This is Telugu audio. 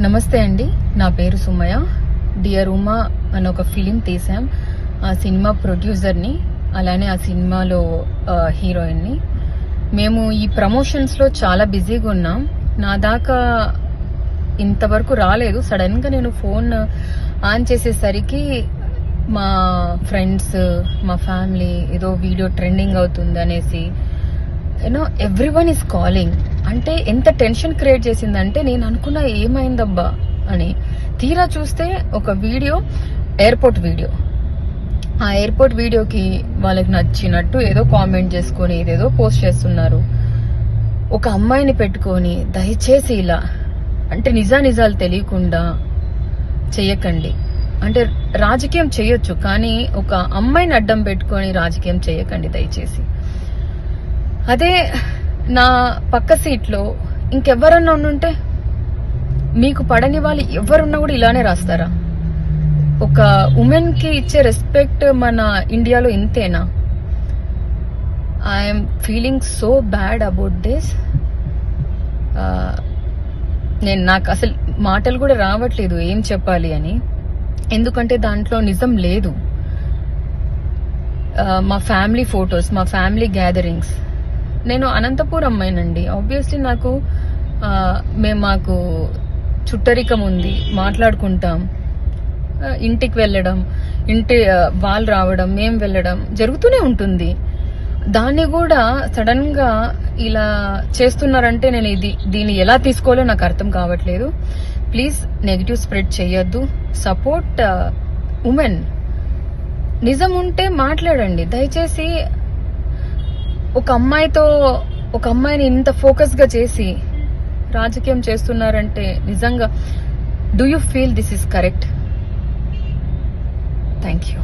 నమస్తే అండి, నా పేరు సుమయ. డియర్ ఉమా అని ఒక ఫిలిం తీసాం. ఆ సినిమా ప్రొడ్యూసర్ని, అలానే ఆ సినిమాలో హీరోయిన్ని. మేము ఈ ప్రమోషన్స్లో చాలా బిజీగా ఉన్నాం. నా దాకా ఇంతవరకు రాలేదు. సడన్గా నేను ఫోన్ ఆన్ చేసేసరికి మా ఫ్రెండ్స్, మా ఫ్యామిలీ ఏదో వీడియో ట్రెండింగ్ అవుతుంది అనేసి ఎవ్రీవన్ ఈస్ కాలింగ్. అంటే ఎంత టెన్షన్ క్రియేట్ చేసిందంటే నేను అనుకున్నా ఏమైందబ్బా అని. తీరా చూస్తే ఒక వీడియో, ఎయిర్పోర్ట్ వీడియో. ఆ ఎయిర్పోర్ట్ వీడియోకి వాళ్ళకి నచ్చినట్టు ఏదో కామెంట్ చేసుకొని ఏదేదో పోస్ట్ చేస్తున్నారు. ఒక అమ్మాయిని పెట్టుకొని దయచేసి ఇలా అంటే నిజాలు తెలియకుండా చెయ్యకండి. అంటే రాజకీయం చేయొచ్చు, కానీ ఒక అమ్మాయిని అడ్డం పెట్టుకొని రాజకీయం చేయకండి దయచేసి. అదే నా పక్క సీట్లో ఇంకెవరన్నా ఉండుంటే, మీకు పడని వాళ్ళు ఎవరున్నా కూడా ఇలానే రాస్తారా? ఒక ఉమెన్ కి ఇచ్చే రెస్పెక్ట్ మన ఇండియాలో ఇంతేనా? I'm feeling so bad about this. నాకు అసలు మాటలు కూడా రావట్లేదు ఏం చెప్పాలి అని. ఎందుకంటే దాంట్లో నిజం లేదు. మా ఫ్యామిలీ ఫొటోస్, మా ఫ్యామిలీ గ్యాదరింగ్స్. నేను అనంతపూర్ అమ్మాయినండి. ఆబ్వియస్లీ మాకు చుట్టరికం ఉంది, మాట్లాడుకుంటాం. ఇంటికి వెళ్ళడం, వాళ్ళు రావడం, మేము వెళ్ళడం జరుగుతూనే ఉంటుంది. దాన్ని కూడా సడన్ గా ఇలా చేస్తున్నారంటే నేను దీన్ని ఎలా తీసుకోవాలో నాకు అర్థం కావట్లేదు. ప్లీజ్ నెగిటివ్ స్ప్రెడ్ చేయొద్దు. Support women. నిజం ఉంటే మాట్లాడండి దయచేసి. ఒక అమ్మాయిని ఇంత ఫోకస్ గా చేసి రాజకీయం చేస్తున్నారంటే నిజంగా do you feel this is correct? Thank you.